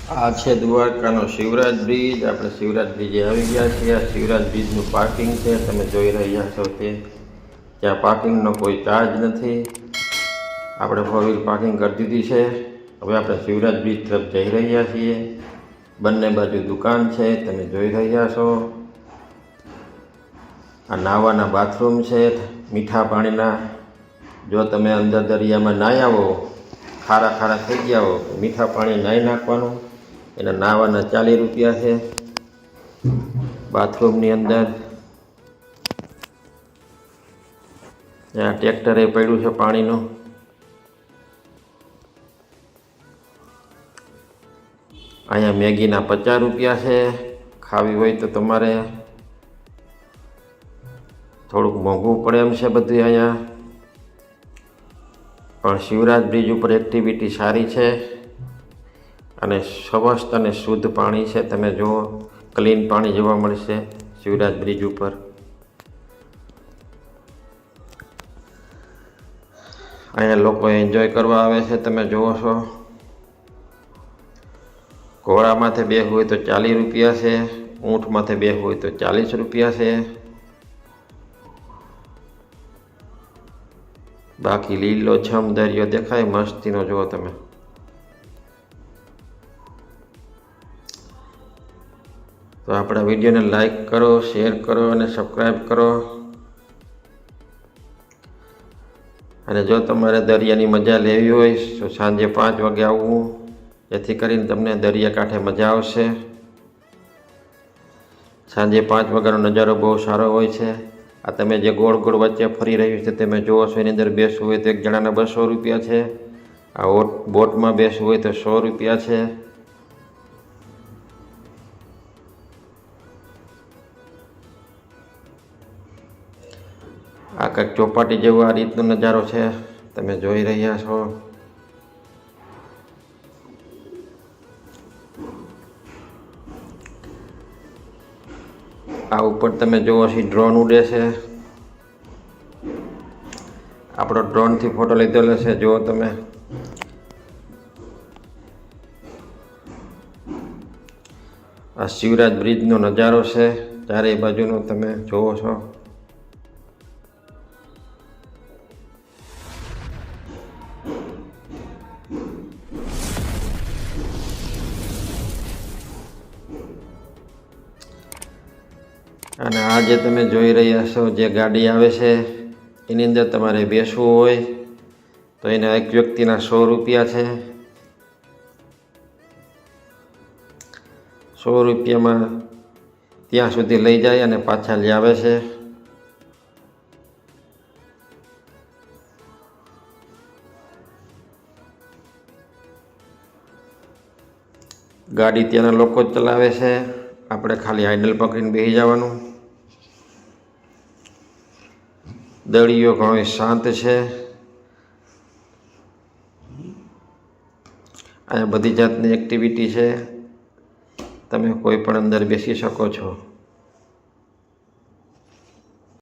આ છે દ્વારકાનો શિવરાજ બ્રિજ। આપણે શિવરાજ બ્રિજે આવી ગયા છીએ। આ શિવરાજ બ્રિજનું પાર્કિંગ છે, તમે જોઈ રહ્યા છો તે। ત્યાં પાર્કિંગનો કોઈ ચાર્જ નથી। આપણે 4 વ્હીલ પાર્કિંગ કરી દીધી છે। હવે આપણે શિવરાજ બ્રિજ તરફ જઈ રહ્યા છીએ। બંને બાજુ દુકાન છે, તમે જોઈ રહ્યા છો। આ નાહવાના બાથરૂમ છે, મીઠા પાણીના। જો તમે અંદર દરિયામાં નાહી આવો, ખારા ખારા થઈ ગયા હો, મીઠા પાણી નાહી નાખવાનું। એના નાહવાના 40 રૂપિયા છે। બાથરૂમની અંદર ત્યાં ટ્રેક્ટરે પડ્યું છે પાણીનું। અહીંયા મેગીના 50 રૂપિયા છે। ખાવી હોય તો તમારે થોડુંક મોંઘું પડે એમ છે બધું અહીંયા, પણ શિવરાજ બ્રિજ ઉપર એક્ટિવિટી સારી છે અને સ્વચ્છ અને શુદ્ધ પાણી છે। તમે જુઓ, ક્લીન પાણી જોવા મળશે શિવરાજ બ્રિજ ઉપર। અહીંયા લોકો એન્જોય કરવા આવે છે, તમે જુઓ છો। ઘોડા માથે બેસવું હોય તો 40 રૂપિયા છે, ઊંટ માથે બેસવું હોય તો 40 રૂપિયા છે। બાકી લીલોછમ દરિયો દેખાય મસ્તીનો, જુઓ તમે। તો આપણા વિડીયોને લાઈક કરો, શેર કરો અને સબસ્ક્રાઈબ કરો। અને જો તમારે દરિયાની મજા લેવી હોય તો સાંજે 5 વાગે આવવું, જેથી કરીને તમને દરિયાકાંઠે મજા આવશે। સાંજે 5 વાગ્યાનો નજારો બહુ સારો હોય છે। આ તમે જે ગોળ ગોળ વચ્ચે ફરી રહ્યું છે તમે જુઓ છો, એની અંદર બેસવું હોય તો એક જણાના 200 રૂપિયા છે। આ બોટમાં બેસવું હોય તો 100 રૂપિયા છે। આ કંઈક ચોપાટી જેવો આ રીતનો નજારો છે, તમે જોઈ રહ્યા છો। આ ઉપર તમે જુઓ છો ડ્રોન ઉડે છે। આપણો ડ્રોનથી ફોટો લીધેલો છે, જુઓ તમે। આ શિવરાજ બ્રિજનો નજારો છે, ચારેય બાજુનો તમે જુઓ છો। અને આ જે તમે જોઈ રહ્યા છો, જે ગાડી આવે છે એની અંદર તમારે બેસવું હોય તો એના એક વ્યક્તિના 100 રૂપિયા છે। 100 રૂપિયામાં ત્યાં સુધી લઈ જાય અને પાછા લઈ આવે છે। ગાડી ત્યાંના લોકો જ ચલાવે છે, આપણે ખાલી હાઇડલ પકડીને બેસી જવાનું। દરિયો ઘણો શાંત છે। અહીંયા બધી જાતની એક્ટિવિટી છે, તમે કોઈ પણ અંદર બેસી શકો છો।